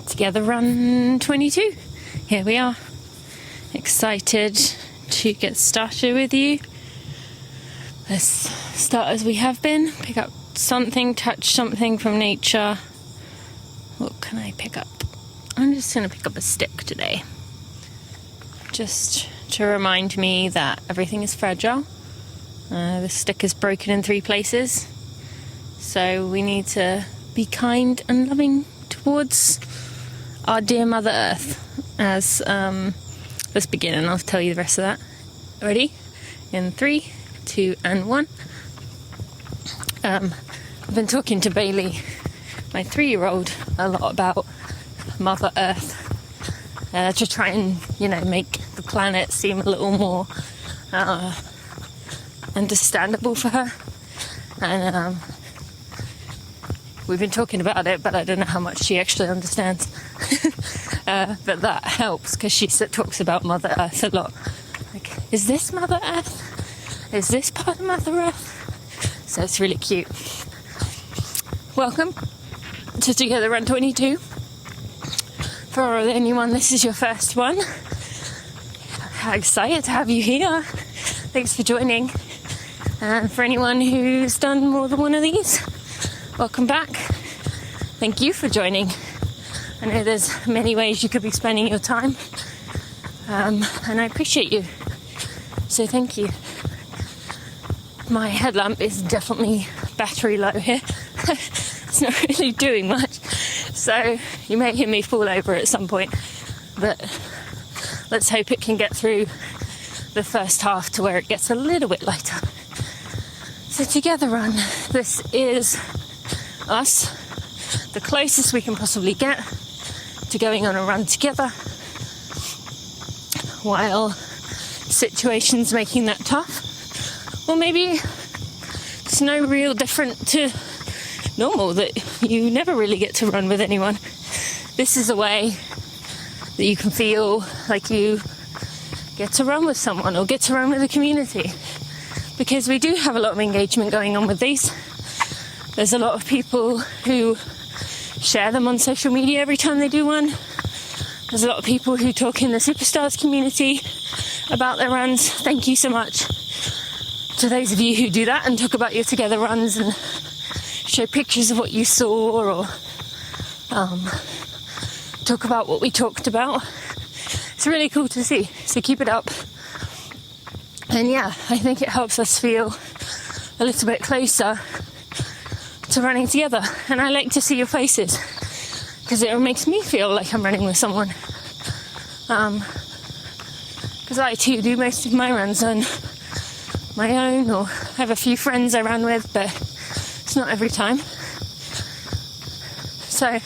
Together Run 22. Here we are. Excited to get started with you. Let's start as we have been. Pick up something, touch something from nature. What can I pick up? I'm just going to pick up a stick today. Just to remind me that everything is fragile. The stick is broken in 3 places. So we need to be kind and loving towards our dear Mother Earth. Let's begin and I'll tell you the rest of that. Ready? In 3, 2, and 1. I've been talking to Bailey, my 3-year-old, a lot about Mother Earth to try and, make the planet seem a little more understandable for her. And we've been talking about it, but I don't know how much she actually understands. But that helps because she talks about Mother Earth a lot. Like, is this Mother Earth? Is this part of Mother Earth? So it's really cute. Welcome to Together Run 22. For anyone, this is your first one. I'm excited to have you here. Thanks for joining. And for anyone who's done more than one of these, welcome back. Thank you for joining. I know there's many ways you could be spending your time, and I appreciate you. So thank you. My headlamp is definitely battery low here. It's not really doing much, so you may hear me fall over at some point, but let's hope it can get through the first half to where it gets a little bit lighter. So Together Run, this is us, the closest we can possibly get to going on a run together, while situations making that tough, or maybe it's no real different to normal, that you never really get to run with anyone. This is a way that you can feel like you get to run with someone or get to run with a community, because we do have a lot of engagement going on with these. There's a lot of people who share them on social media every time they do one. There's a lot of people who talk in the Superstars community about their runs. Thank you so much to those of you who do that and talk about your Together runs and show pictures of what you saw, or talk about what we talked about. It's really cool to see, so keep it up. And yeah, I think it helps us feel a little bit closer to running together. And I like to see your faces because it makes me feel like I'm running with someone. Because I too do most of my runs on my own, or I have a few friends I run with, but it's not every time. So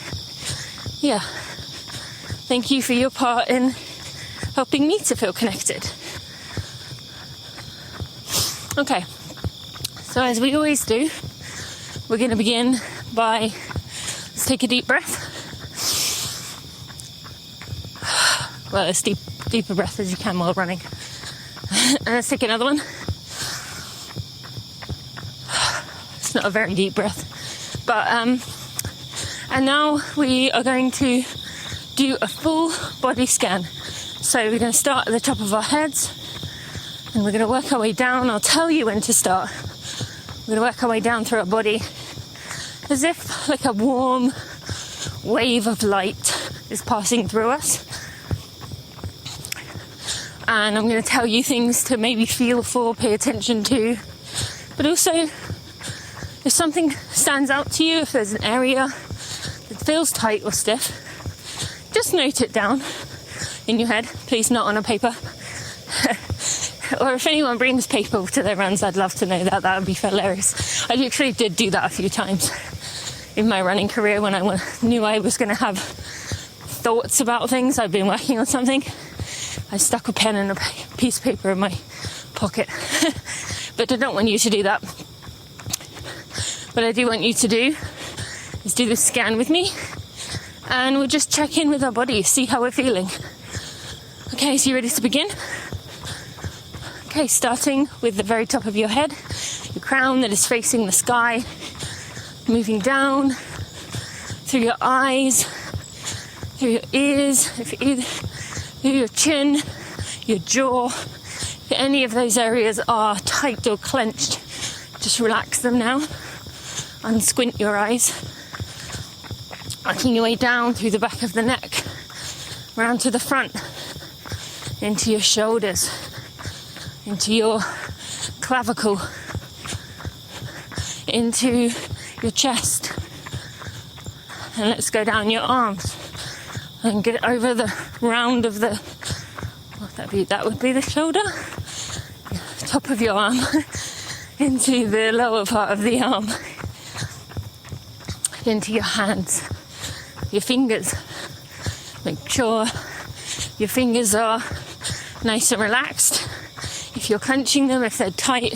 yeah, thank you for your part in helping me to feel connected. Okay, so as we always do, we're going to begin by, let's take a deep breath. Well, as deeper breath as you can while running. And let's take another one. It's not a very deep breath. But, and now we are going to do a full body scan. So we're going to start at the top of our heads, and we're going to work our way down. I'll tell you when to start. We're going to work our way down through our body, as if like a warm wave of light is passing through us. And I'm going to tell you things to maybe feel for, pay attention to. But also, if something stands out to you, if there's an area that feels tight or stiff, just note it down in your head. Please, not on a paper. Or if anyone brings paper to their runs, I'd love to know that. That would be hilarious. I actually did do that a few times in my running career when I knew I was going to have thoughts about things. I'd been working on something. I stuck a pen and a piece of paper in my pocket. But I don't want you to do that. What I do want you to do is do this scan with me, and we'll just check in with our bodies, see how we're feeling. Okay, so you ready to begin? Okay, starting with the very top of your head. your crown that is facing the sky, moving down through your eyes, through your ears, through your chin, your jaw. If any of those areas are tight or clenched, just relax them now. Unsquint your eyes. Working your way down through the back of the neck, round to the front, into your shoulders, into your clavicle, into your chest. And let's go down your arms and get over the round of the, that would be the shoulder, top of your arm, into the lower part of the arm, into your hands, your fingers. Make sure your fingers are nice and relaxed. If you're clenching them, if they're tight,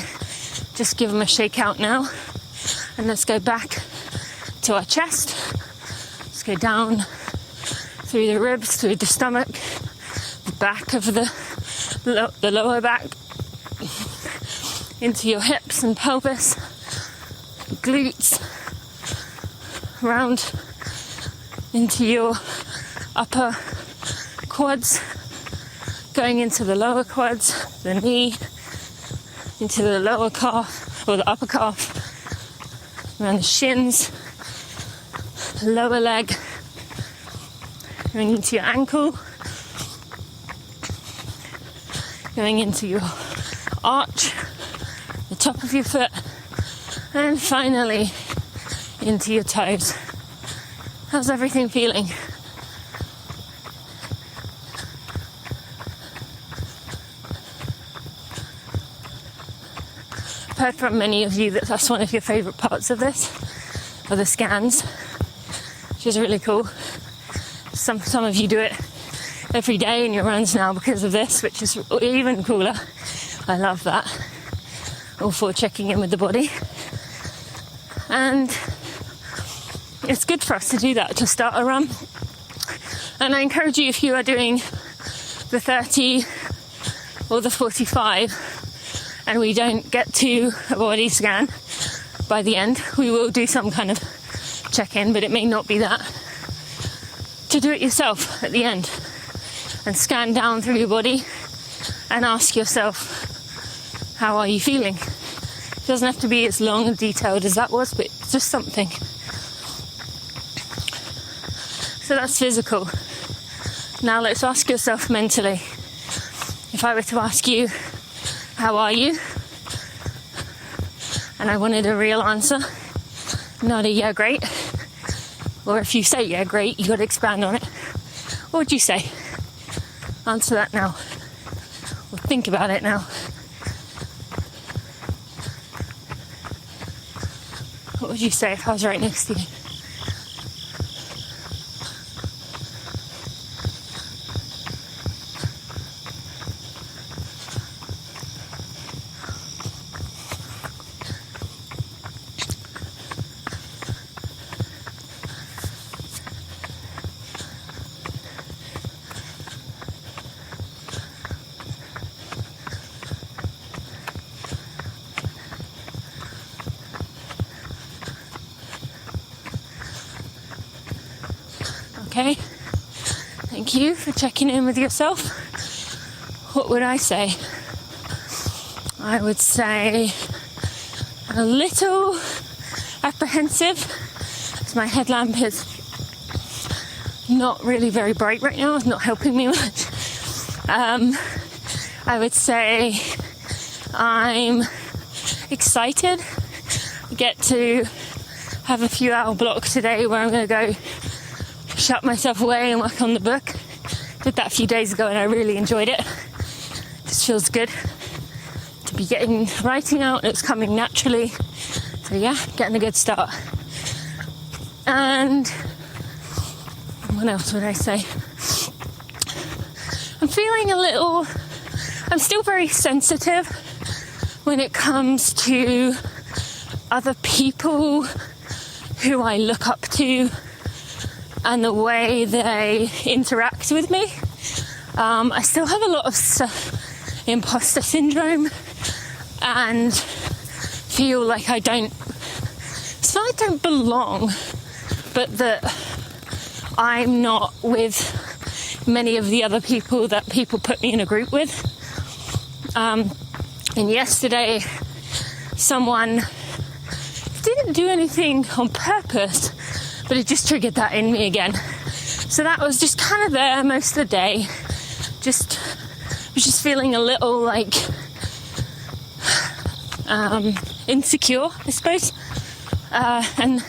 just give them a shake out now. And let's go back to our chest. Let's go down through the ribs, through the stomach, the back of the lower back, into your hips and pelvis, glutes, round into your upper quads, going into the lower quads, the knee, into the lower calf or the upper calf, around the shins, lower leg, going into your ankle, going into your arch, the top of your foot, and finally into your toes. How's everything feeling? I've heard from many of you that that's one of your favourite parts of this, are the scans, which is really cool. Some of you do it every day in your runs now because of this, which is even cooler. I love that. All for checking in with the body. And it's good for us to do that to start a run. And I encourage you, if you are doing the 30 or the 45 and we don't get to a body scan by the end, we will do some kind of check-in, but it may not be that. To do it yourself at the end and scan down through your body and ask yourself, how are you feeling? It doesn't have to be as long and detailed as that was, but it's just something. So that's physical. Now let's ask yourself mentally. If I were to ask you, how are you? And I wanted a real answer, not a yeah, great. Or if you say yeah, great, you got to expand on it. What would you say? Answer that now. Or think about it now. What would you say if I was right next to you? Okay, thank you for checking in with yourself. What would I say? I would say a little apprehensive, because my headlamp is not really very bright right now. It's not helping me much. I would say I'm excited. I get to have a few hour block today where I'm going to go shut myself away and work on the book. Did that a few days ago and I really enjoyed it. Just feels good to be getting writing out and it's coming naturally. So yeah, getting a good start. And what else would I say? I'm feeling I'm still very sensitive when it comes to other people who I look up to and the way they interact with me. I still have a lot of imposter syndrome and feel like I don't, it's not I don't belong, but that I'm not with many of the other people that people put me in a group with. And yesterday, someone didn't do anything on purpose, but it just triggered that in me again. So that was just kind of there most of the day. Was just feeling a little like insecure, I suppose. And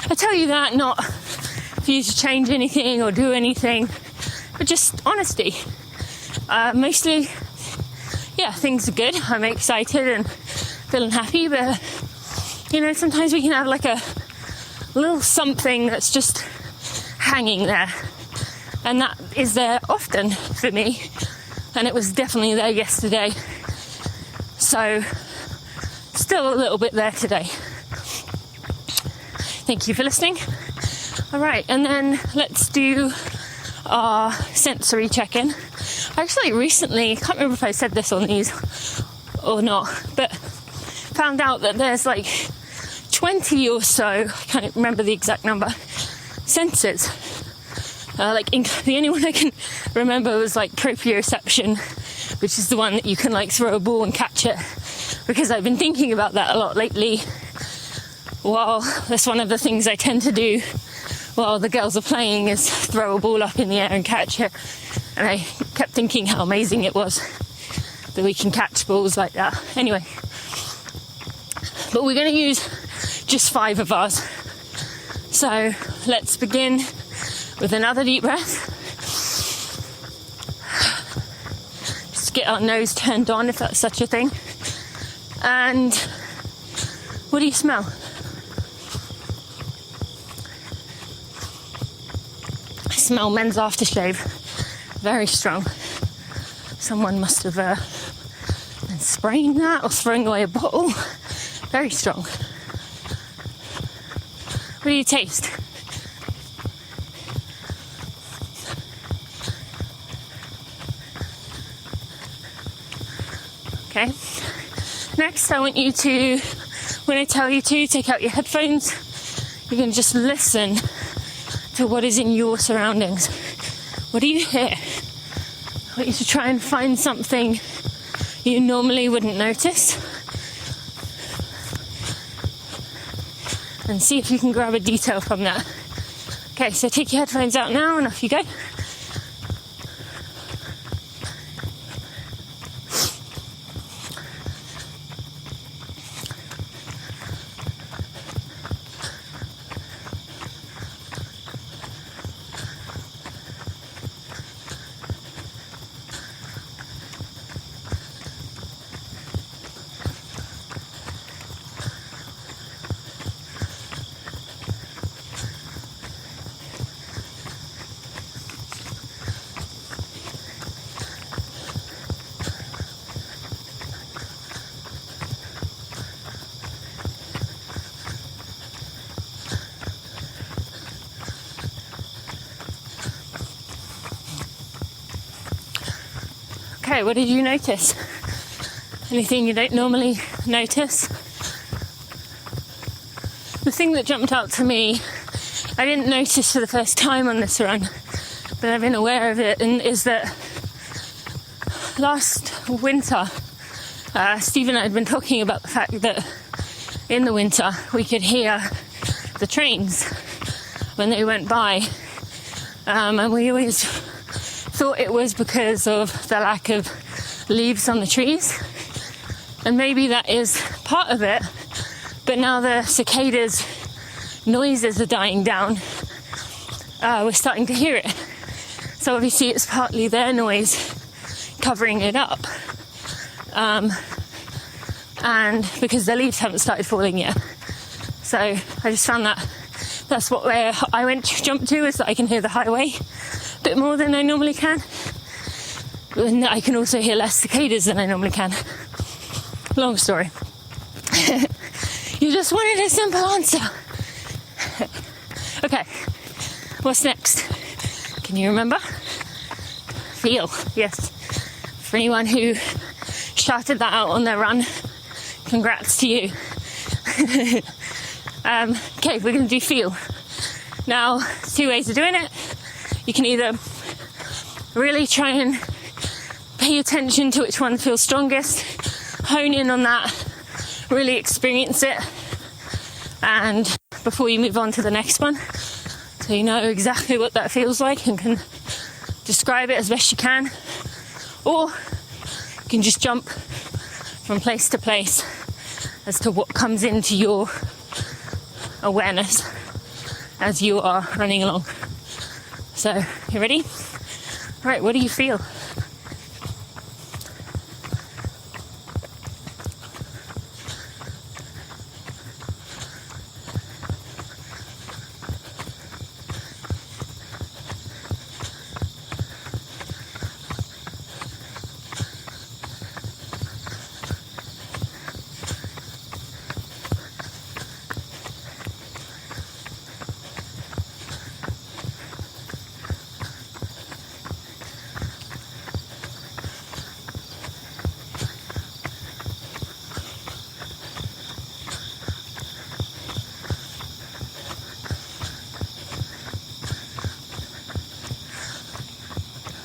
I tell you that not for you to change anything or do anything, but just honesty. Mostly, yeah, things are good. I'm excited and feeling happy, but you know, sometimes we can have like a little something that's just hanging there, and that is there often for me, and it was definitely there yesterday, so still a little bit there today. Thank you for listening. All right, and then let's do our sensory check-in. I actually recently, can't remember if I said this on these or not, but found out that there's like 20 or so, I can't remember the exact number, senses. The only one I can remember was like proprioception, which is the one that you can like throw a ball and catch it, because I've been thinking about that a lot lately. Well, that's one of the things I tend to do while the girls are playing, is throw a ball up in the air and catch it. And I kept thinking how amazing it was that we can catch balls like that. Anyway, but we're going to use just 5 of ours. So let's begin with another deep breath. Just get our nose turned on, if that's such a thing. And what do you smell? I smell men's aftershave. Very strong. Someone must have been spraying that or throwing away a bottle. Very strong. What do you taste? Okay. Next, I want you to, when I tell you to, take out your headphones. You're going to just listen to what is in your surroundings. What do you hear? I want you to try and find something you normally wouldn't notice, and see if you can grab a detail from that. Okay, so take your headphones out now and off you go. Okay, what did you notice? Anything you don't normally notice? The thing that jumped out to me, I didn't notice for the first time on this run, but I've been aware of it, and is that last winter, Steve and I had been talking about the fact that in the winter we could hear the trains when they went by, and we always thought it was because of the lack of leaves on the trees, and maybe that is part of it, but now the cicadas' noises are dying down, we're starting to hear it. So obviously it's partly their noise covering it up, and because their leaves haven't started falling yet. So I just found that's where I jumped to, is that I can hear the highway a bit more than I normally can, and I can also hear less cicadas than I normally can. Long story. You just wanted a simple answer. Okay, what's next? Can you remember? Feel, yes. For anyone who shouted that out on their run, congrats to you. Okay, we're going to do feel. Now, there's two ways of doing it. You can either really try and pay attention to which one feels strongest, hone in on that, really experience it, and before you move on to the next one, so you know exactly what that feels like and can describe it as best you can. Or you can just jump from place to place as to what comes into your awareness as you are running along. So, you ready? All right, what do you feel?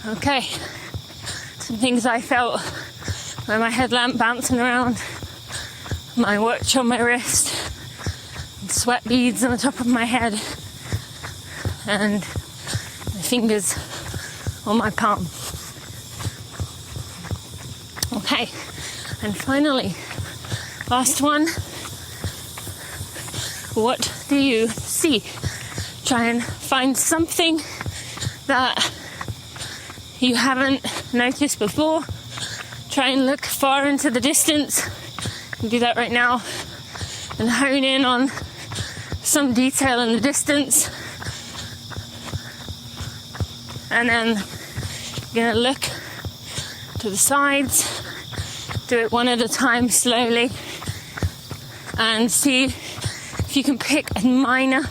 Okay, some things I felt were my headlamp bouncing around, my watch on my wrist, sweat beads on the top of my head, and my fingers on my palm. Okay, and finally, last one. What do you see? Try and find something that you haven't noticed before. Try and look far into the distance. You can do that right now and hone in on some detail in the distance. And then you're going to look to the sides. Do it one at a time slowly and see if you can pick a minor,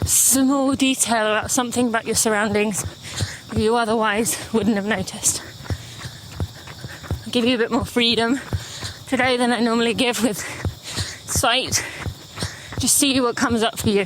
small detail about something about your surroundings you otherwise wouldn't have noticed. I'll give you a bit more freedom today than I normally give with sight. Just see what comes up for you.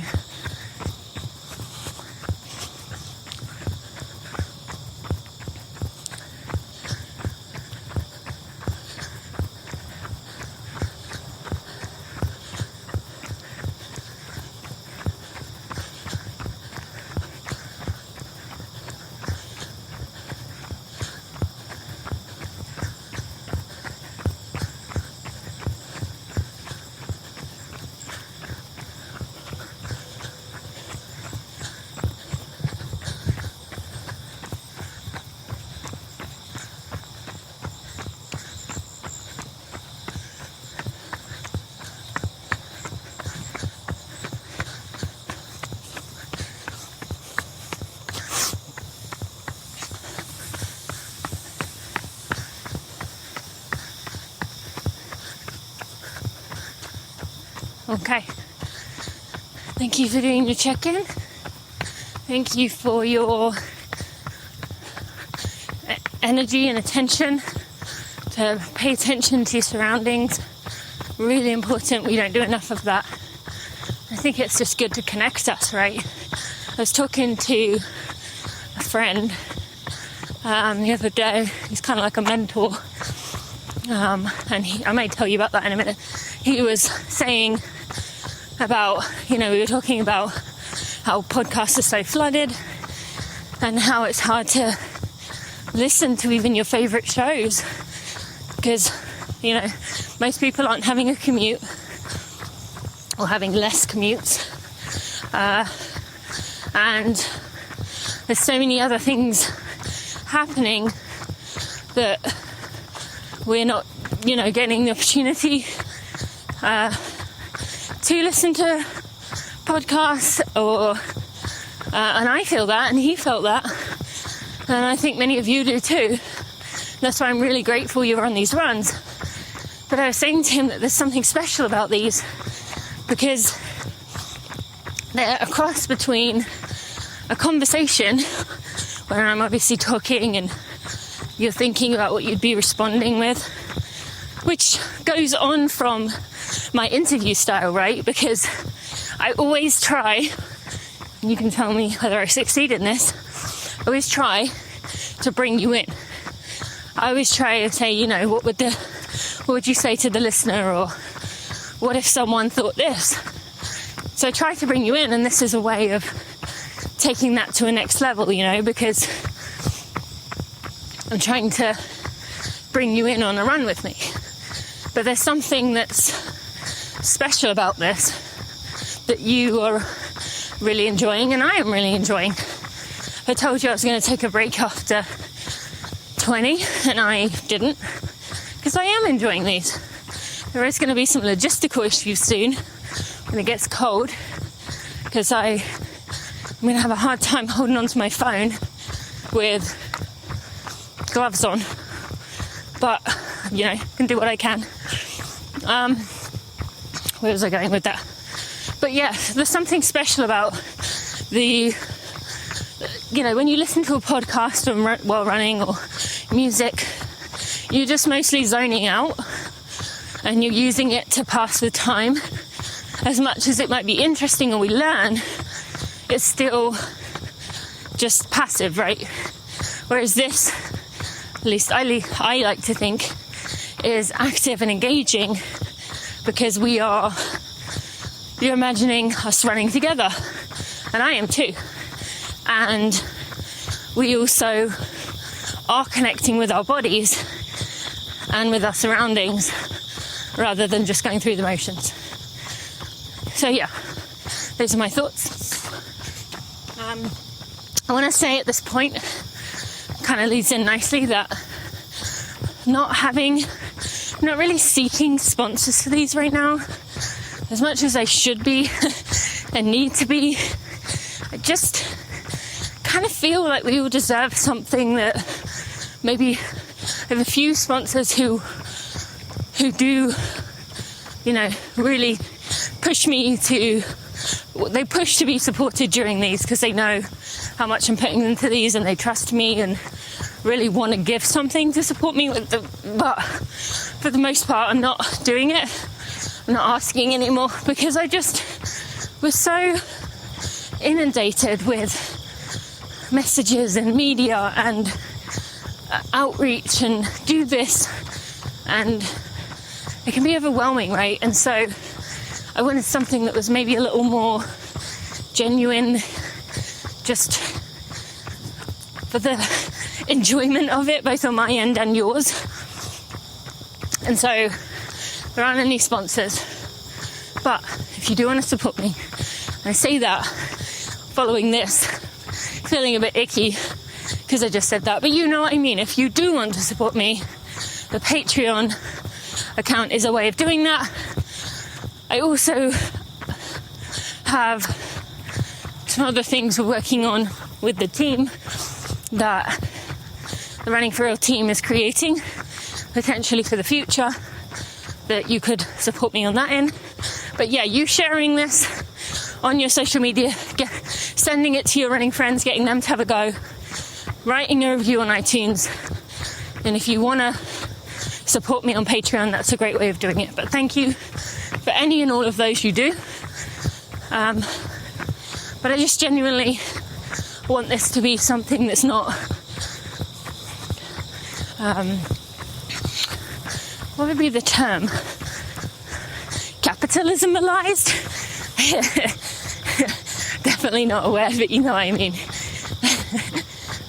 Okay. Thank you for doing your check-in. Thank you for your energy and attention to pay attention to your surroundings. Really important. We don't do enough of that. I think it's just good to connect us, right? I was talking to a friend the other day. He's kind of like a mentor. And I may tell you about that in a minute. He was saying about, we were talking about how podcasts are so flooded and how it's hard to listen to even your favorite shows because, most people aren't having a commute or having less commutes. And there's so many other things happening that we're not, getting the opportunity to listen to podcasts and I feel that and he felt that and I think many of you do too. That's why I'm really grateful you're on these runs. But I was saying to him that there's something special about these because they're a cross between a conversation where I'm obviously talking and you're thinking about what you'd be responding with, which goes on from my interview style, right? Because I always try, and you can tell me whether I succeed in this, I always try to bring you in. I always try to say, you know, what would you say to the listener, or what if someone thought this? So I try to bring you in, and this is a way of taking that to a next level, you know, because I'm trying to bring you in on a run with me. But there's something that's special about this that you are really enjoying, and I am really enjoying. I told you I was going to take a break after 20, and I didn't, because I am enjoying these. There is going to be some logistical issues soon when it gets cold, because I'm going to have a hard time holding onto my phone with gloves on, but you know, can do what I can. Where was I going with that? But yeah, there's something special about the, you know, when you listen to a podcast while running or music, you're just mostly zoning out and you're using it to pass the time. As much as it might be interesting or we learn, it's still just passive, right? Whereas this, at least I like to think, is active and engaging, because you're imagining us running together, and I am too. And we also are connecting with our bodies and with our surroundings rather than just going through the motions. So yeah, those are my thoughts. I want to say at this point, kind of leads in nicely, that not really seeking sponsors for these right now, as much as I should be and need to be. I just kind of feel like we all deserve something that maybe have a few sponsors who do, you know, really push me to, they push to be supported during these, because they know how much I'm putting into these and they trust me and really want to give something to support me with them. But for the most part, I'm not doing it. I'm not asking anymore, because I just was so inundated with messages and media and outreach and do this, and it can be overwhelming, right? And so I wanted something that was maybe a little more genuine, just for the enjoyment of it, both on my end and yours. And so there aren't any sponsors, but if you do want to support me, and I say that following this, feeling a bit icky because I just said that, but you know what I mean. If you do want to support me, the Patreon account is a way of doing that. I also have some other things we're working on with the team that the Running for Real team is creating, potentially for the future, that you could support me on that in. But yeah, you sharing this on your social media, sending it to your running friends, getting them to have a go, writing a review on iTunes, and if you want to support me on Patreon, that's a great way of doing it. But thank you for any and all of those you do. But I just genuinely want this to be something that's not what would be the term? Capitalismalized? Definitely not a word, but you know what I mean.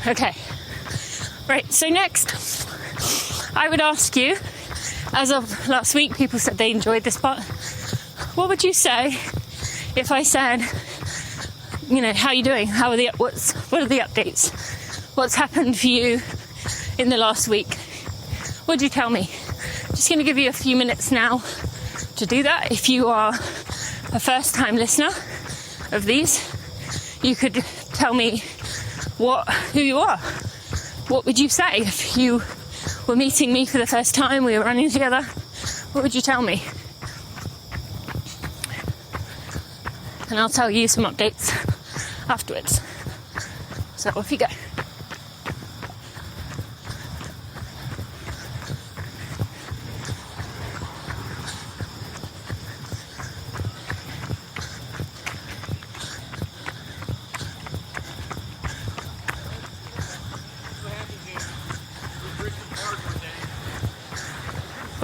Okay. Right, so next, I would ask you, as of last week, people said they enjoyed this part. What would you say if I said, you know, how are you doing? What are the updates? What's happened for you in the last week? What would you tell me? Just going to give you a few minutes now to do that. If you are a first-time listener of these, you could tell me who you are. What would you say if you were meeting me for the first time, we were running together? What would you tell me? And I'll tell you some updates afterwards. So off you go.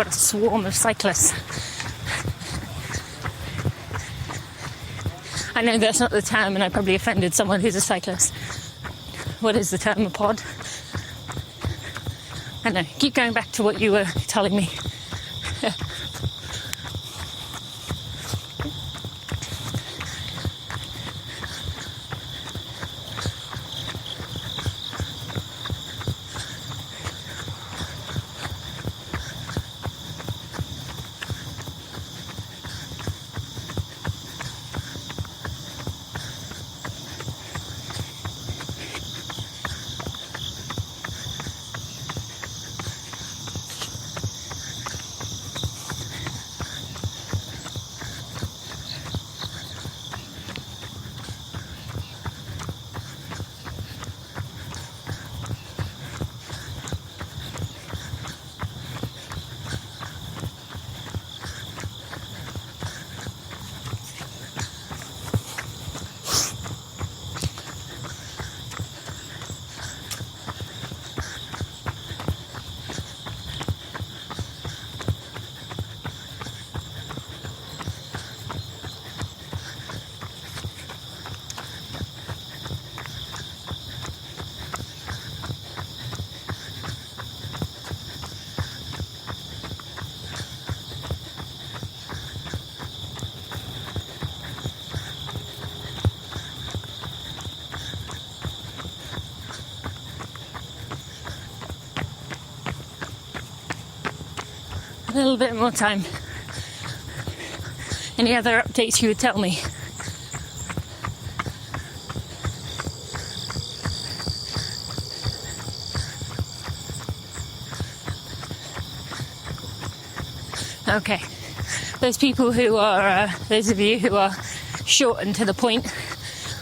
got a swarm of cyclists. I know that's not the term, and I probably offended someone who's a cyclist. What is the term? A pod? I don't know. Keep going back to what you were telling me. A little bit more time. Any other updates you would tell me? Okay. Those people who are, those of you who are short and to the point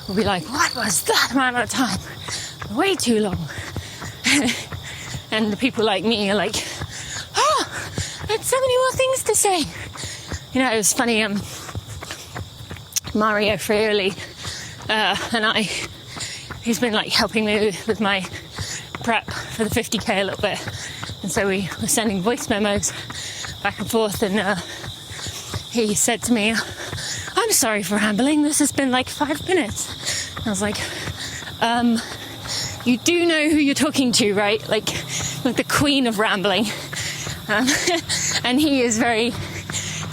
will be like, what was that amount of time? Way too long. And the people like me are like, I had so many more things to say. You know, it was funny, Mario Friuli and I, he's been like helping me with my prep for the 50k a little bit. And so we were sending voice memos back and forth, and he said to me, I'm sorry for rambling, this has been like 5 minutes. And I was like, you do know who you're talking to, right? Like the queen of rambling. And he is very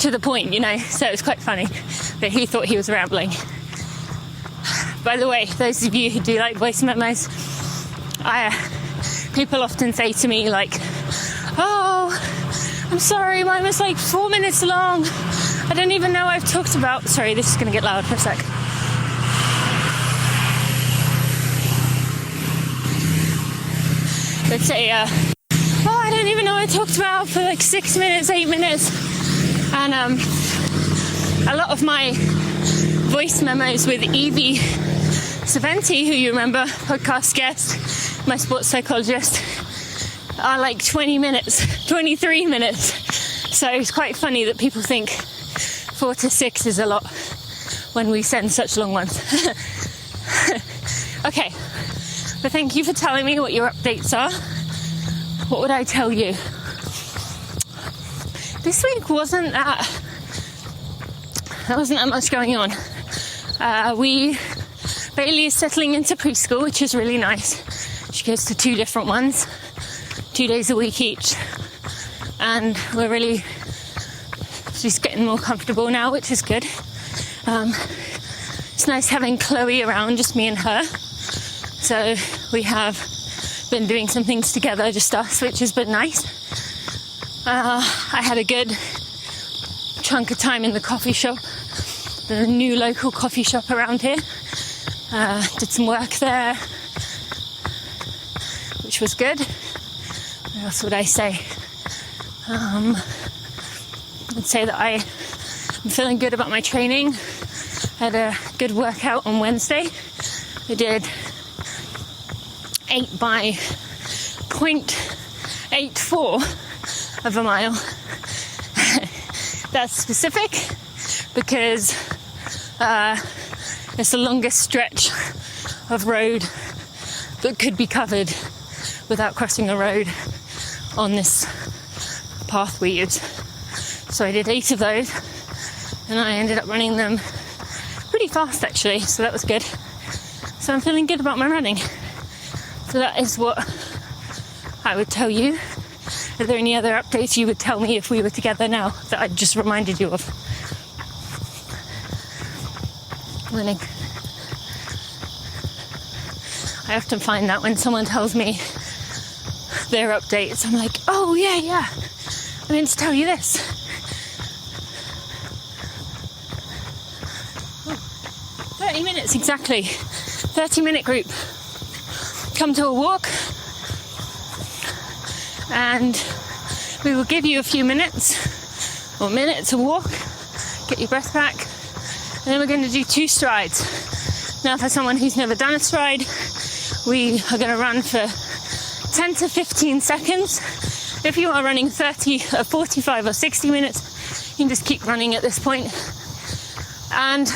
to the point, you know, so it was quite funny that he thought he was rambling. By the way, those of you who do like voice memos, people often say to me like, oh, I'm sorry, mine was like 4 minutes long. I don't even know I've talked about... Sorry, this is going to get loud for a sec. Let's say, I don't even know what I talked about for like 6 minutes, 8 minutes. And a lot of my voice memos with Evie Saventi, who you remember, podcast guest, my sports psychologist, are like 20 minutes, 23 minutes. So it's quite funny that people think 4 to 6 is a lot when we send such long ones. Okay, but thank you for telling me what your updates are. What would I tell you? This week wasn't that much going on. Bailey is settling into preschool, which is really nice. She goes to 2 different ones, 2 days a week each. And she's getting more comfortable now, which is good. It's nice having Chloe around, just me and her. So we have been doing some things together, just us, which has been nice. I had a good chunk of time in the coffee shop, the new local coffee shop around here. Did some work there, which was good. What else would I say? I'd say that I'm feeling good about my training. I had a good workout on Wednesday. I did 8 by 0.84 of a mile. That's specific because it's the longest stretch of road that could be covered without crossing a road on this path we use. So I did 8 of those, and I ended up running them pretty fast actually, so that was good. So I'm feeling good about my running. So that is what I would tell you. Are there any other updates you would tell me if we were together now that I just reminded you of? Running. I often find that when someone tells me their updates, I'm like, oh yeah, I meant to tell you this. 30 minutes exactly. 30-minute group. Come to a walk and we will give you a few minutes or minutes to walk, get your breath back, and then we're going to do 2 strides. Now for someone who's never done a stride, we are going to run for 10 to 15 seconds. If you are running 30 or 45 or 60 minutes, you can just keep running at this point. And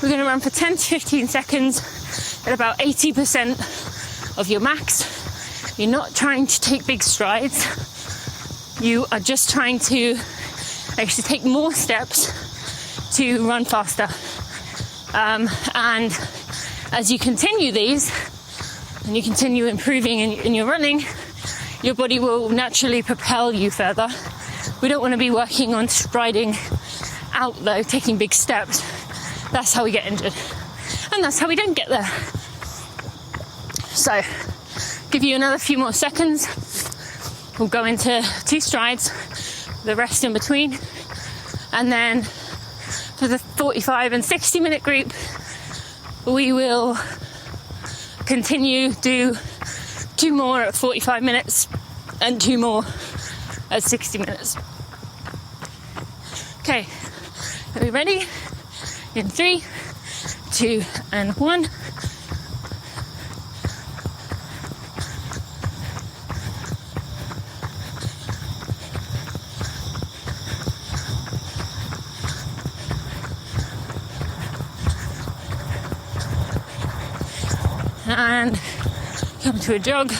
we're going to run for 10 to 15 seconds at about 80% of your max. You're not trying to take big strides. You are just trying to actually take more steps to run faster. And as you continue these, and you continue improving in your running, your body will naturally propel you further. We don't want to be working on striding out though, taking big steps. That's how we get injured. And that's how we don't get there. So, give you another few more seconds. We'll go into 2 strides, the rest in between. And then for the 45 and 60 minute group, we will continue, do 2 more at 45 minutes and 2 more at 60 minutes. Okay, are we ready? In 3, 2, and 1. And come to a jog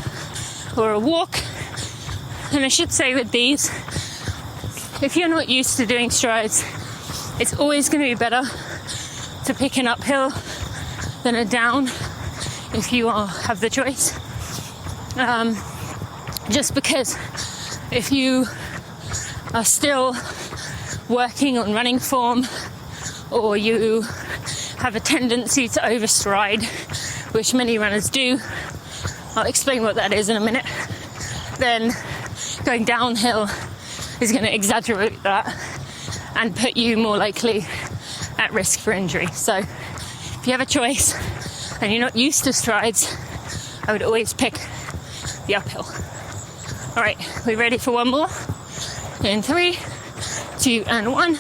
or a walk. And I should say with these, if you're not used to doing strides, it's always going to be better to pick an uphill than a down if you have the choice. Just because if you are still working on running form, or you have a tendency to overstride, which many runners do, I'll explain what that is in a minute, then going downhill is going to exaggerate that and put you more likely at risk for injury. So if you have a choice and you're not used to strides, I would always pick the uphill. All right, we ready for one more? In 3, 2, and 1.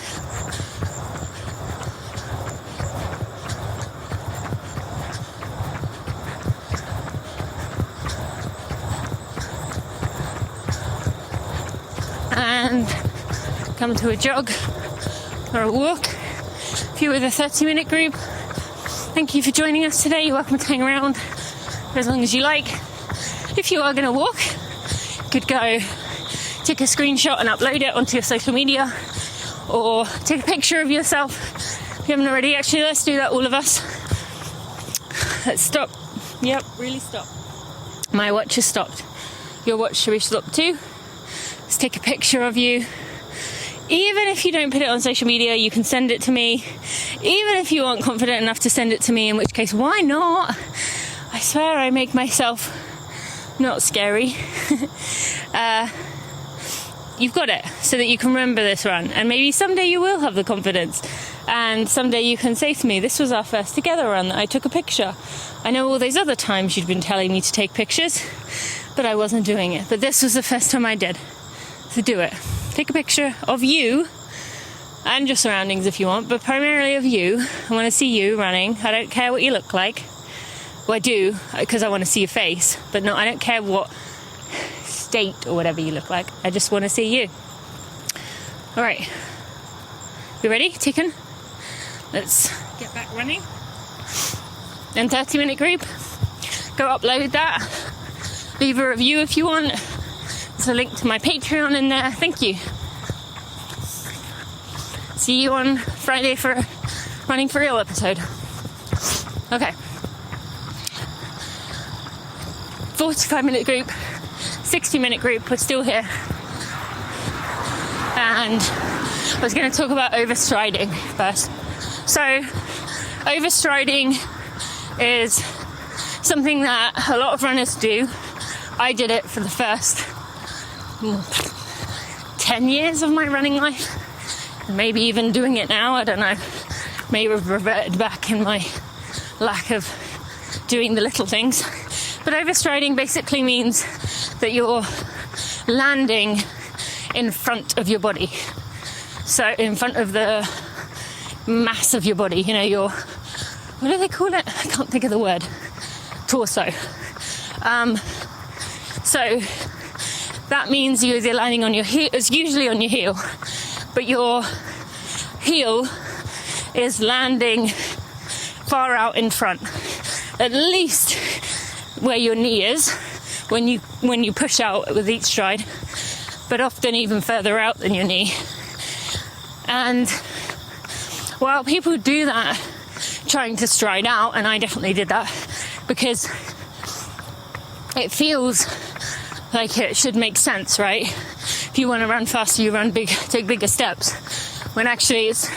And come to a jog or a walk. If you're with a 30-minute group, thank you for joining us today. You're welcome to hang around for as long as you like. If you are going to walk, you could go take a screenshot and upload it onto your social media, or take a picture of yourself if you haven't already. Actually, let's do that, all of us. Let's stop. Yep, really stop. My watch has stopped. Your watch should be stopped too. Let's take a picture of you. Even if you don't put it on social media, you can send it to me. Even if you aren't confident enough to send it to me, in which case, why not? I swear I make myself not scary. You've got it, so that you can remember this run. And maybe someday you will have the confidence. And someday you can say to me, this was our first together run that I took a picture. I know all those other times you'd been telling me to take pictures, but I wasn't doing it. But this was the first time I did. So do it. Take a picture of you and your surroundings if you want, but primarily of you. I want to see you running. I don't care what you look like. Well, I do, because I want to see your face, but no, I don't care what state or whatever you look like. I just want to see you. All right. You ready? Taken? Let's get back running. And 30-minute group. Go upload that. Leave a review if you want. There's a link to my Patreon in there. Thank you. See you on Friday for a Running for Real episode. Okay. 45-minute group, 60-minute group, we're still here. And I was going to talk about overstriding first. So, overstriding is something that a lot of runners do. I did it for the first 10 years of my running life. Maybe even doing it now, I don't know. Maybe have reverted back in my lack of doing the little things. But overstriding basically means that you're landing in front of your body. So in front of the mass of your body, you know, your, what do they call it? I can't think of the word. Torso. So that means you're either landing on your heel, it's usually on your heel, but your heel is landing far out in front, at least where your knee is when you push out with each stride, but often even further out than your knee. And while people do that trying to stride out, and I definitely did that because it feels like it should make sense, right? If you want to run faster, you run big, take bigger steps, when actually it's,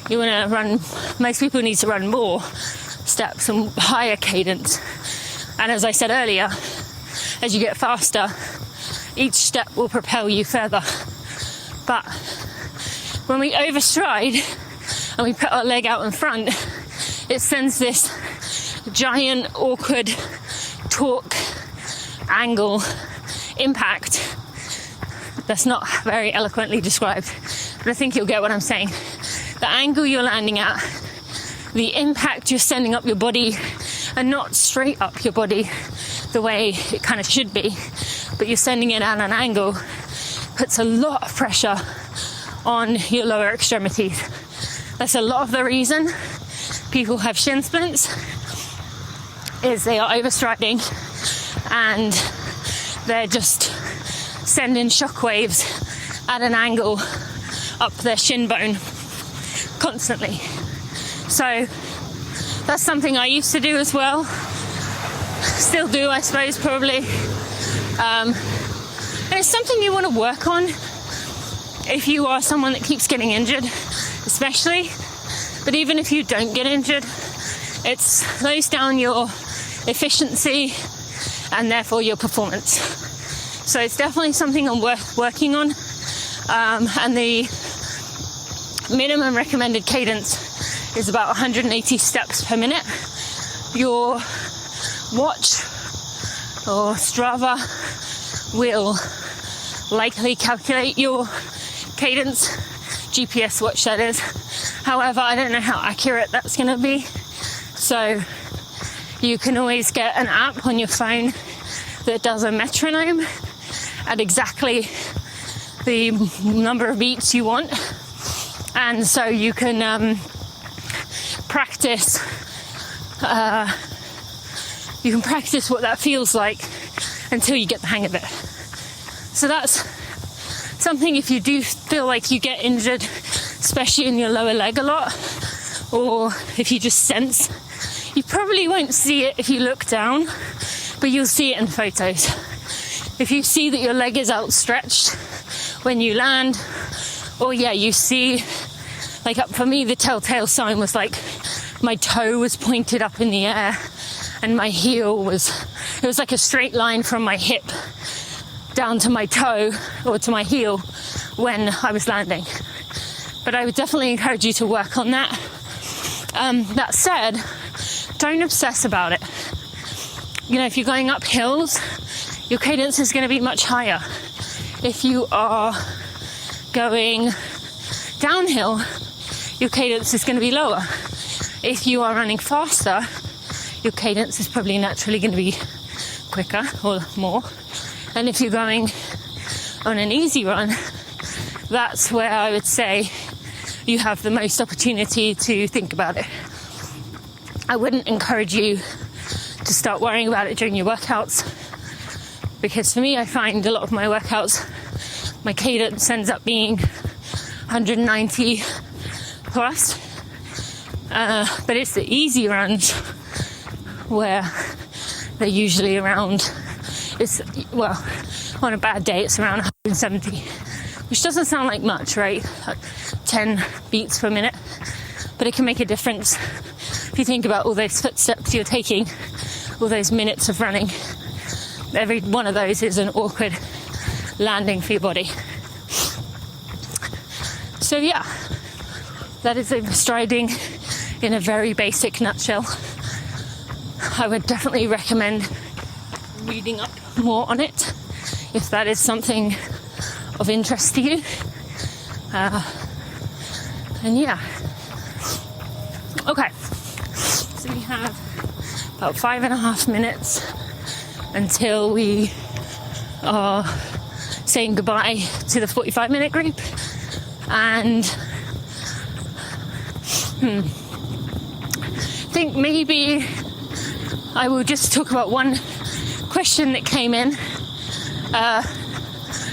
you want to run, most people need to run more steps and higher cadence. And as I said earlier, as you get faster, each step will propel you further. But when we overstride and we put our leg out in front, it sends this giant, awkward torque, angle, impact. That's not very eloquently described, but I think you'll get what I'm saying. The angle you're landing at, the impact you're sending up your body, and not straight up your body the way it kind of should be, but you're sending it at an angle, puts a lot of pressure on your lower extremities. That's a lot of the reason people have shin splints, is they are overstriding and they're just sending shockwaves at an angle up their shin bone constantly. So that's something I used to do as well. Still do, I suppose, probably. And it's something you want to work on if you are someone that keeps getting injured, especially. But even if you don't get injured, it slows down your efficiency and therefore your performance. So it's definitely something I'm working on. And the minimum recommended cadence is about 180 steps per minute. Your watch or Strava will likely calculate your cadence, GPS watch that is. However, I don't know how accurate that's going to be. So you can always get an app on your phone that does a metronome at exactly the number of beats you want. And so you can practice what that feels like until you get the hang of it. So that's something, if you do feel like you get injured, especially in your lower leg a lot, or if you just sense, you probably won't see it if you look down, but you'll see it in photos. If you see that your leg is outstretched when you land, or you see, like for me, the telltale sign was like my toe was pointed up in the air and my heel it was like a straight line from my hip down to my toe or to my heel when I was landing. But I would definitely encourage you to work on that. That said, don't obsess about it. You know, if you're going up hills, your cadence is going to be much higher. If you are going downhill, your cadence is going to be lower. If you are running faster, your cadence is probably naturally going to be quicker or more. And if you're going on an easy run, that's where I would say you have the most opportunity to think about it. I wouldn't encourage you to start worrying about it during your workouts, Because for me, I find a lot of my workouts, my cadence ends up being 190 plus. But it's the easy runs where they're usually around, on a bad day, it's around 170, which doesn't sound like much, right? Like 10 beats per minute. But it can make a difference if you think about all those footsteps you're taking, all those minutes of running. Every one of those is an awkward landing for your body. So yeah, that is overstriding in a very basic nutshell. I would definitely recommend reading up more on it if that is something of interest to you. And yeah. Okay, so we have about 5.5 minutes until we are saying goodbye to the 45-minute group. And I think maybe I will just talk about one question that came in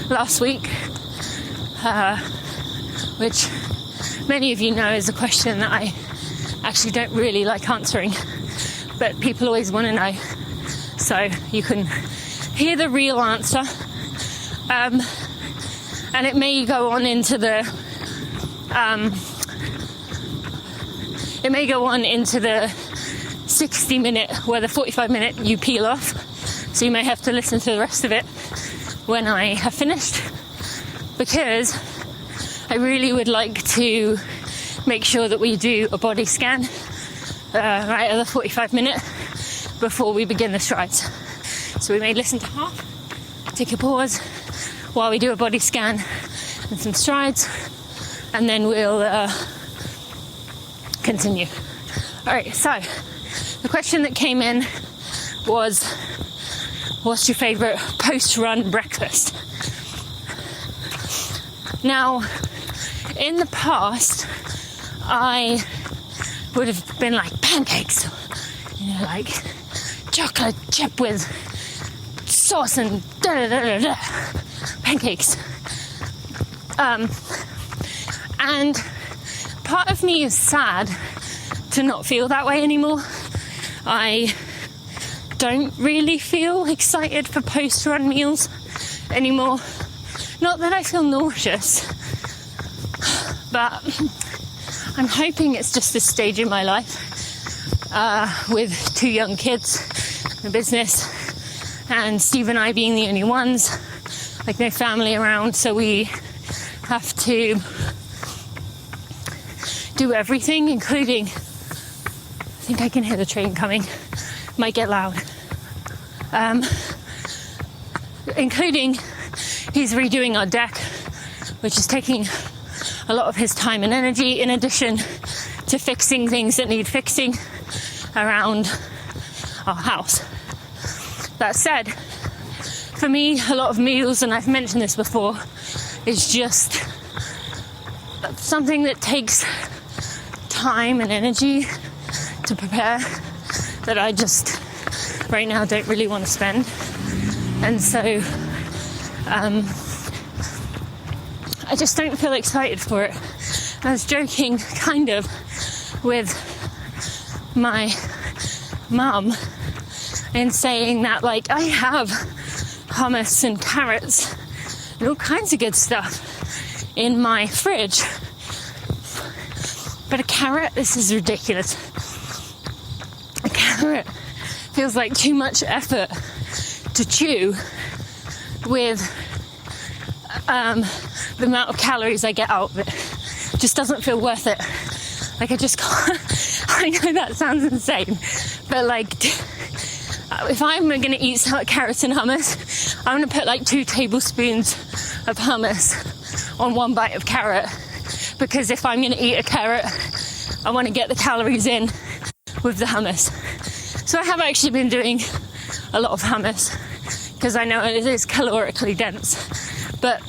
last week, which many of you know is a question that I actually don't really like answering, but people always want to know, so you can hear the real answer. And it may go on into the 60-minute, where the 45-minute you peel off, so you may have to listen to the rest of it when I have finished, because I really would like to make sure that we do a body scan right at the 45-minute before we begin the strides. So we may listen to half, take a pause while we do a body scan and some strides, and then we'll continue. All right, so the question that came in was, what's your favorite post-run breakfast? Now, in the past, I would have been like pancakes, like chocolate chip with sauce and pancakes. And part of me is sad to not feel that way anymore. I don't really feel excited for post-run meals anymore. Not that I feel nauseous, but I'm hoping it's just this stage in my life with 2 young kids, the business, and Steve and I being the only ones, like no family around, so we have to do everything, including, I think I can hear the train coming, might get loud, including he's redoing our deck, which is taking a lot of his time and energy, in addition to fixing things that need fixing around our house. That said, for me, a lot of meals, and I've mentioned this before, is just something that takes time and energy to prepare that I just right now don't really want to spend. And so I just don't feel excited for it. I was joking kind of with my mum in saying that, like, I have hummus and carrots and all kinds of good stuff in my fridge, but a carrot, this is ridiculous. A carrot feels like too much effort to chew with the amount of calories I get out of it. Just doesn't feel worth it. Like, I just can't. I know that sounds insane, but like, if I'm going to eat carrots and hummus, I'm going to put like 2 tablespoons of hummus on 1 bite of carrot, because if I'm going to eat a carrot, I want to get the calories in with the hummus. So I have actually been doing a lot of hummus because I know it is calorically dense. But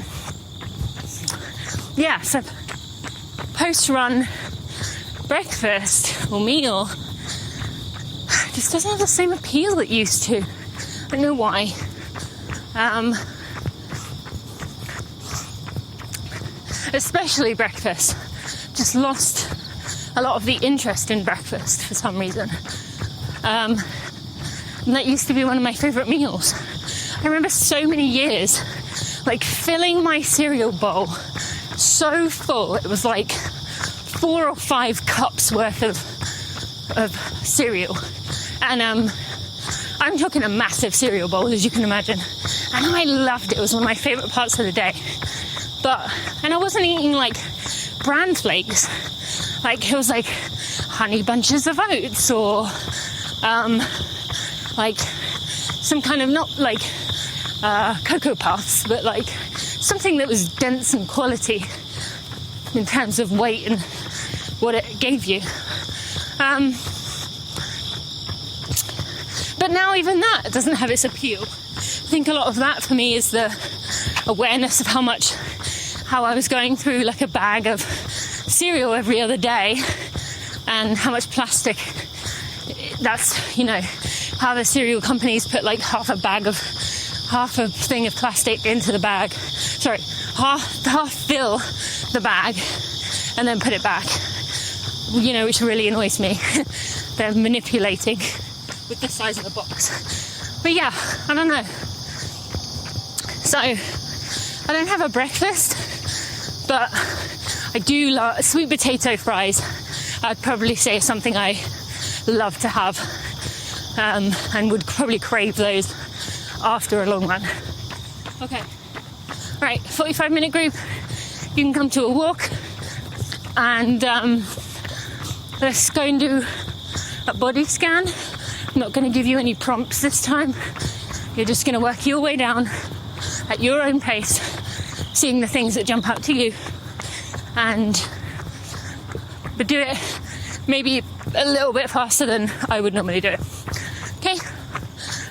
yeah, so post-run breakfast or meal just doesn't have the same appeal it used to. I don't know why. Especially breakfast. Just lost a lot of the interest in breakfast for some reason. And that used to be one of my favourite meals. I remember so many years, like filling my cereal bowl so full. It was like 4 or 5 cups worth of cereal. And I'm talking a massive cereal bowl, as you can imagine. And I loved it. It was one of my favourite parts of the day. And I wasn't eating like bran flakes. Like it was like honey bunches of oats or like some kind of, not like Cocoa Puffs, but like something that was dense and quality in terms of weight and what it gave you. But now even that doesn't have its appeal. I think a lot of that for me is the awareness of how I was going through like a bag of cereal every other day, and how much plastic that's, you know, how the cereal companies put like half a thing of plastic into the bag. Sorry, half fill the bag and then put it back, you know, which really annoys me. They're manipulating with the size of the box. But yeah, I don't know. So I don't have a breakfast, but I do love sweet potato fries. I'd probably say is something I love to have, and would probably crave those after a long run. Okay, right, 45-minute group. You can come to a walk, and let's go and do a body scan. I'm not going to give you any prompts this time. You're just going to work your way down at your own pace, seeing the things that jump out to you, but do it maybe a little bit faster than I would normally do it. Okay,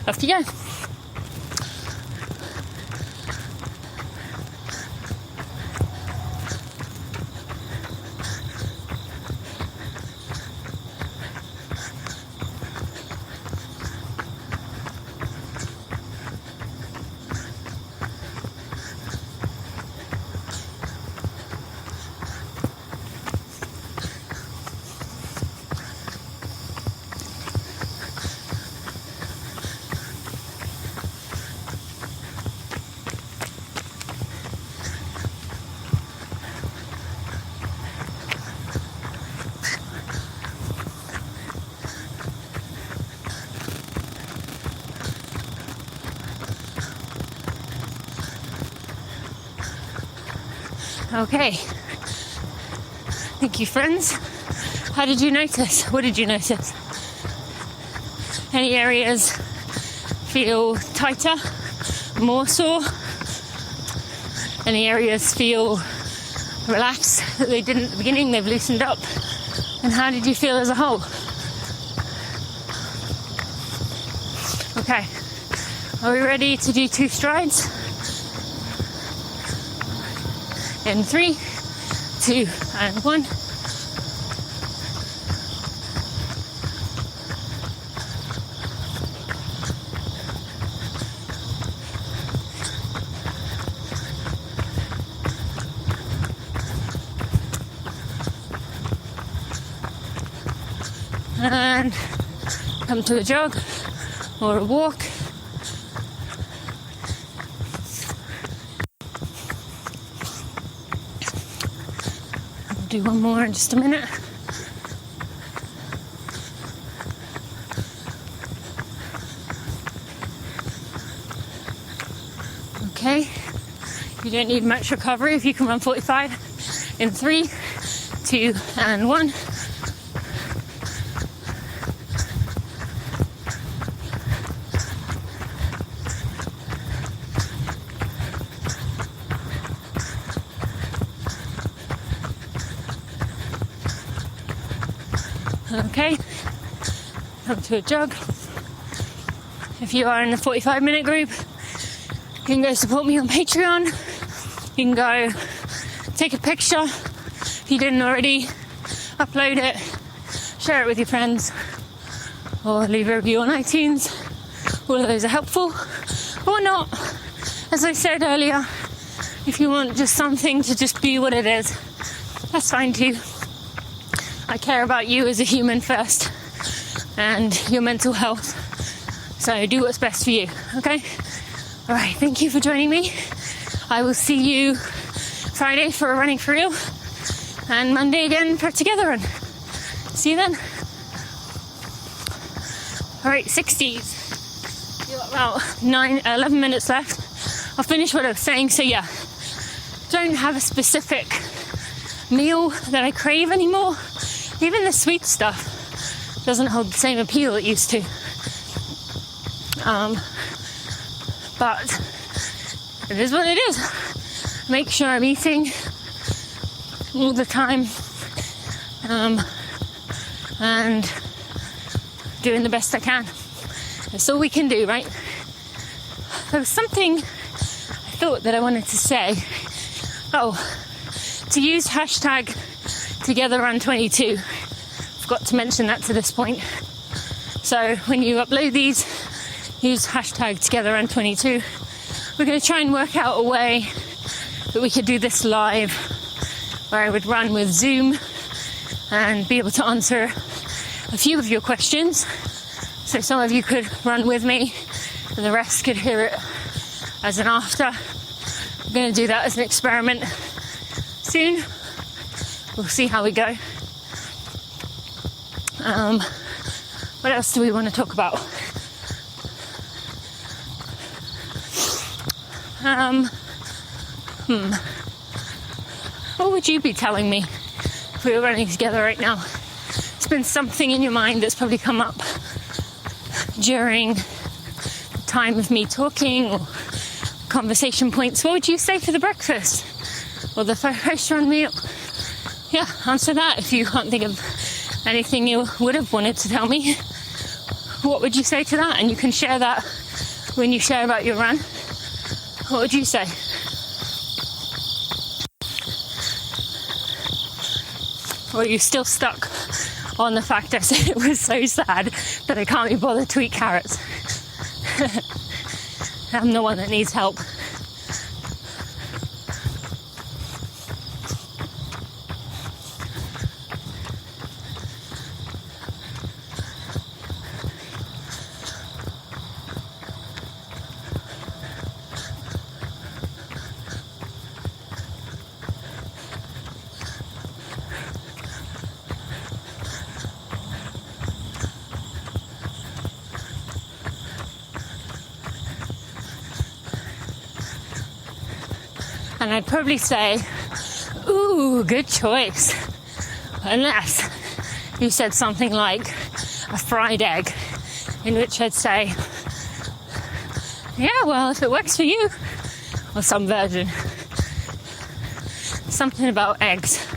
off you go. Okay, thank you, friends. How did you notice? What did you notice? Any areas feel tighter, more sore? Any areas feel relaxed that they didn't at the beginning, they've loosened up? And how did you feel as a whole? Okay, are we ready to do 2 strides? In 3, 2, and 1. And come to a jog or a walk. Do one more in just a minute. Okay, you don't need much recovery if you can run 45 in 3, 2, and 1. Okay, come to a jog. If you are in the 45-minute group, you can go support me on Patreon. You can go take a picture if you didn't already, upload it, share it with your friends, or leave a review on iTunes. All of those are helpful, or not. as I said earlier, if you want just something to just be what it is, that's fine too. I care about you as a human first and your mental health. So do what's best for you, okay? All right, thank you for joining me. I will see you Friday for a running for real and Monday again for Together Run. See you then. All right, 60s. You've got about 11 minutes left. I'll finish what I was saying. So yeah, don't have a specific meal that I crave anymore. Even the sweet stuff doesn't hold the same appeal it used to. But it is what it is. Make sure I'm eating all the time and doing the best I can. That's all we can do, right? There was something I thought that I wanted to say. Oh, to use hashtag TogetherRun22. Forgot to mention that to this point. So when you upload these, use hashtag TogetherRun22. We're going to try and work out a way that we could do this live, where I would run with Zoom and be able to answer a few of your questions. So some of you could run with me and the rest could hear it as an after. I'm going to do that as an experiment soon. We'll see how we go. What else do we want to talk about? What would you be telling me if we were running together right now? It's been something in your mind that's probably come up during the time of me talking or conversation points. What would you say for the breakfast or the post-run meal? Yeah, answer that if you can't think of anything you would have wanted to tell me. What would you say to that? And you can share that when you share about your run. What would you say? Or are you still stuck on the fact I said it was so sad that I can't be bothered to eat carrots? I'm the one that needs help. And I'd probably say, ooh, good choice. Unless you said something like a fried egg, in which I'd say, yeah, well, if it works for you, or some version. Something about eggs,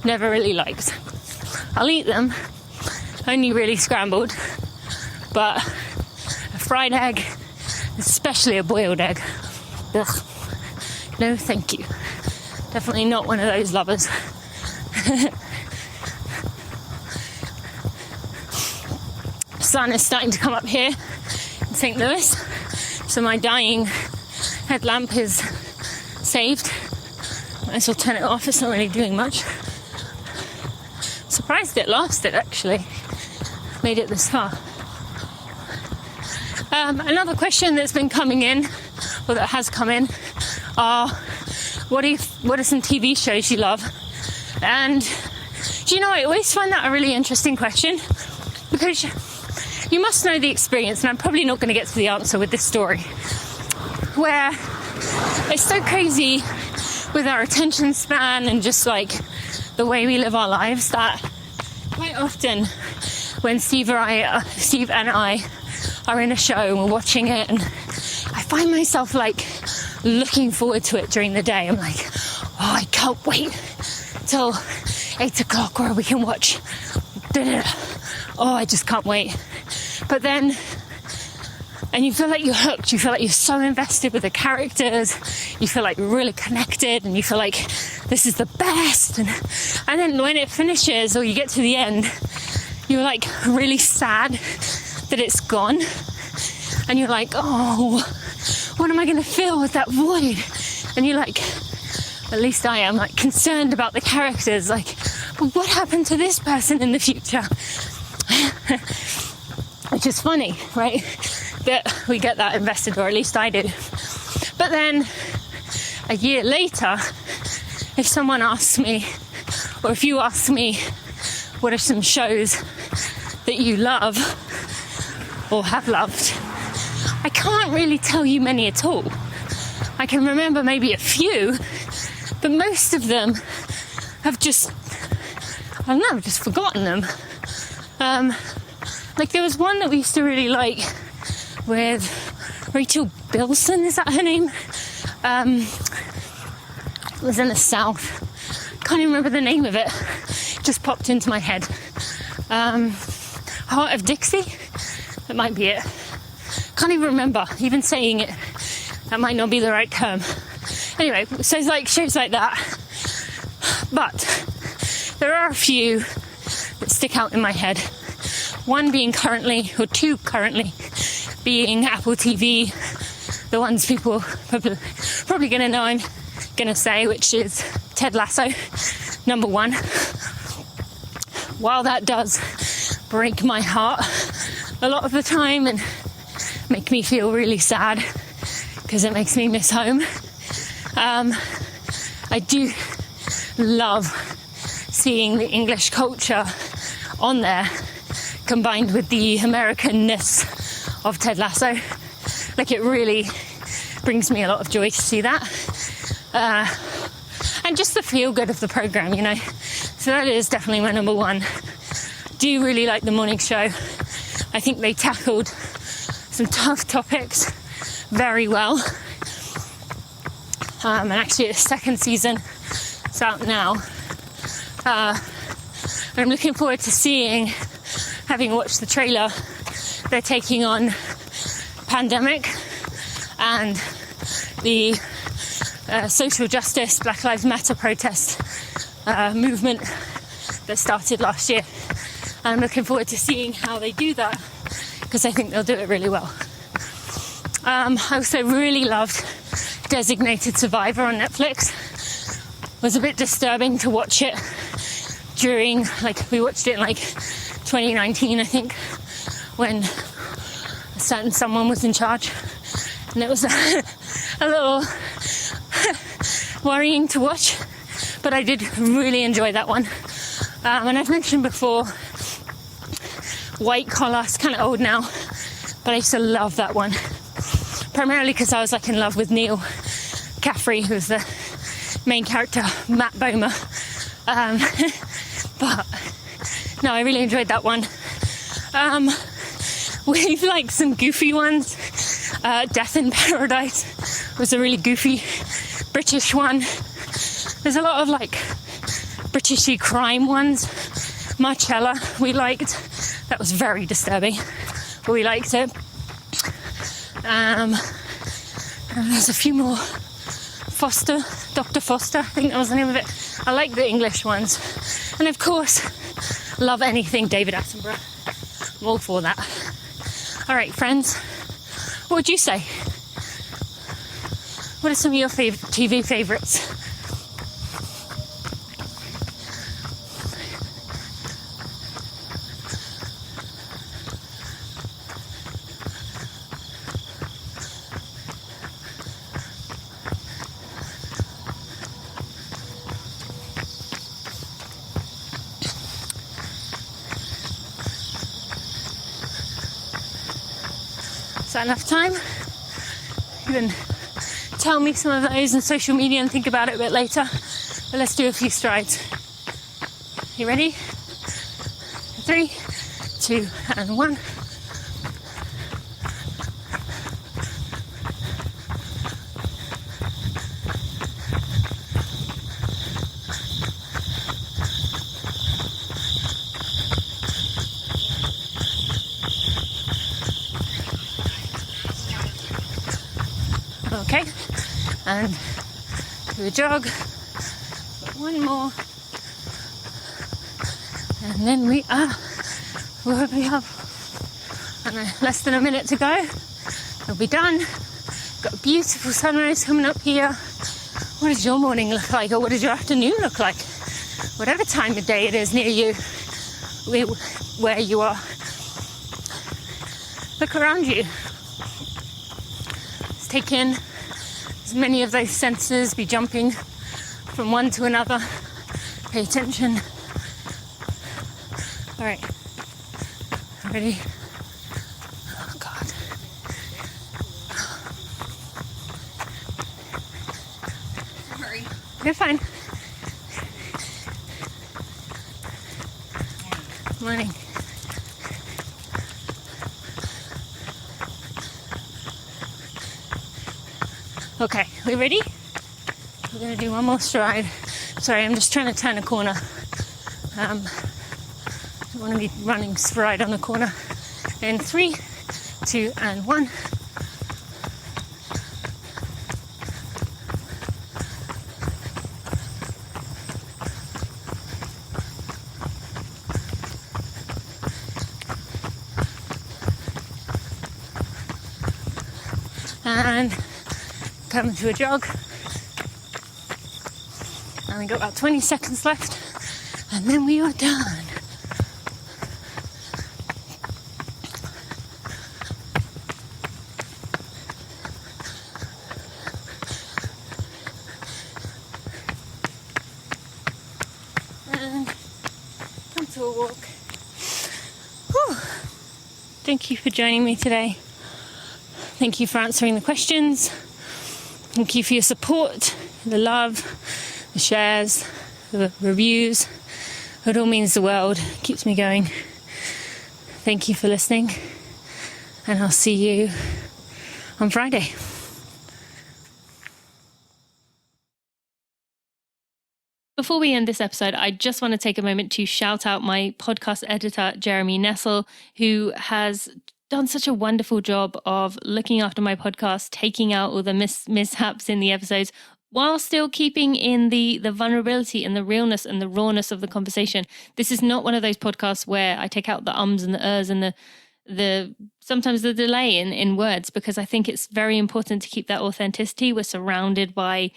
never really liked. I'll eat them, only really scrambled, but a fried egg, especially a boiled egg, ugh. No, thank you. Definitely not one of those lovers. Sun is starting to come up here in St. Louis, so my dying headlamp is saved. Might as well turn it off, it's not really doing much. Surprised it lasted, actually. Made it this far. Another question that's been coming in, or that has come in, are what are some TV shows you love? And do you know, I always find that a really interesting question, because you must know the experience, and I'm probably not going to get to the answer with this story, where it's so crazy with our attention span and just like the way we live our lives that quite often when Steve and I are in a show and we're watching it, and I find myself like looking forward to it during the day. I'm like, oh, I can't wait till 8 o'clock where we can watch. Oh, I just can't wait. But then, and you feel like you're hooked, you feel like you're so invested with the characters, you feel like really connected, and you feel like this is the best. And then when it finishes, or you get to the end, you're like really sad that it's gone. And you're like, oh, what am I going to fill with that void? And you're like, at least I am, like, concerned about the characters, like, but what happened to this person in the future? Which is funny, right? That we get that invested, or at least I do. But then a year later, if someone asks me, or if you ask me, what are some shows that you love or have loved, I can't really tell you many at all. I can remember maybe a few, but most of them have just, I don't know, just forgotten them. Like there was one that we used to really like with Rachel Bilson, is that her name? It was in the South. Can't even remember the name of it. Just popped into my head. Heart of Dixie? That might be it. Can't even remember. Even saying it, that might not be the right term. Anyway, so it's like shows like that. But there are a few that stick out in my head. One being currently, or two currently, being Apple TV. The ones people probably going to know I'm going to say, which is Ted Lasso, number one. While that does break my heart a lot of the time and make me feel really sad because it makes me miss home, I do love seeing the English culture on there combined with the Americanness of Ted Lasso. Like, it really brings me a lot of joy to see that. And just the feel good of the program, you know. So that is definitely my number one. Do really like the morning show. I think they tackled some tough topics very well. And actually the second season is out now. I'm looking forward to seeing, having watched the trailer, they're taking on pandemic and the social justice, Black Lives Matter protest movement that started last year. And I'm looking forward to seeing how they do that, because I think they'll do it really well. I also really loved Designated Survivor on Netflix. It was a bit disturbing to watch it during, like, we watched it in like 2019, I think, when a certain someone was in charge, and it was a little worrying to watch, but I did really enjoy that one. And I've mentioned before, White Collar, it's kind of old now, but I used to love that one, primarily because I was like in love with Neil Caffrey, who's the main character, Matt Bomer. But no, I really enjoyed that one. We've like some goofy ones. Death in Paradise was a really goofy British one. There's a lot of like Britishy crime ones. Marcella we liked. That was very disturbing, but we liked it. And there's a few more. Dr. Foster, I think that was the name of it. I like the English ones. And of course, love anything David Attenborough. I'm all for that. All right, friends, what would you say? What are some of your TV favourites? Is that enough time? You can tell me some of those on social media and think about it a bit later. But let's do a few strides. You ready? 3, 2, and 1. Okay, and do a jog, one more, and then we'll be up, and less than a minute to go, we'll be done, Got a beautiful sunrise coming up here. What does your morning look like, or what does your afternoon look like? Whatever time of day it is near you, where you are. Look around you. Just take in as many of those senses, be jumping from one to another. Pay attention. All right. Ready? Oh, God. Hurry. You're fine. Morning. Okay, we ready? We're gonna do one more stride. Sorry, I'm just trying to turn a corner. Don't want to be running stride on a corner. In 3, 2, and 1. And come into a jog. And we got about 20 seconds left, and then we are done. And come to a walk. Whew. Thank you for joining me today. Thank you for answering the questions. Thank you for your support, the love, the shares, the reviews. It all means the world. It keeps me going. Thank you for listening, and I'll see you on Friday. Before we end this episode, I just want to take a moment to shout out my podcast editor, Jeremy Nessel, who has done such a wonderful job of looking after my podcast, taking out all the mishaps in the episodes, while still keeping in the vulnerability and the realness and the rawness of the conversation. This is not one of those podcasts where I take out the ums and the ers and the sometimes the delay in words, because I think it's very important to keep that authenticity. We're surrounded by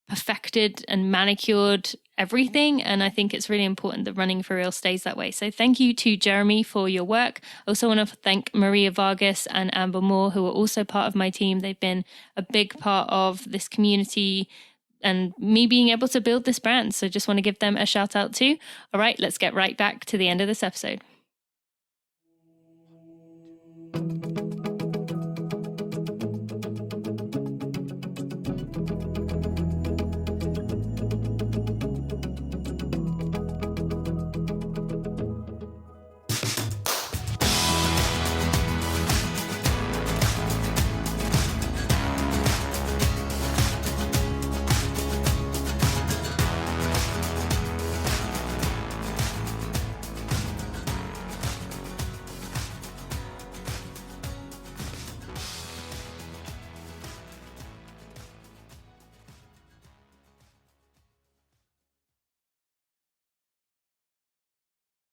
perfected and manicured everything, and I think it's really important that Running for Real stays that way. So thank you to Jeremy for your work. I also want to thank Maria Vargas and Amber Moore, who are also part of my team. They've been a big part of this community and me being able to build this brand. So just want to give them a shout out too. All right, let's get right back to the end of this episode.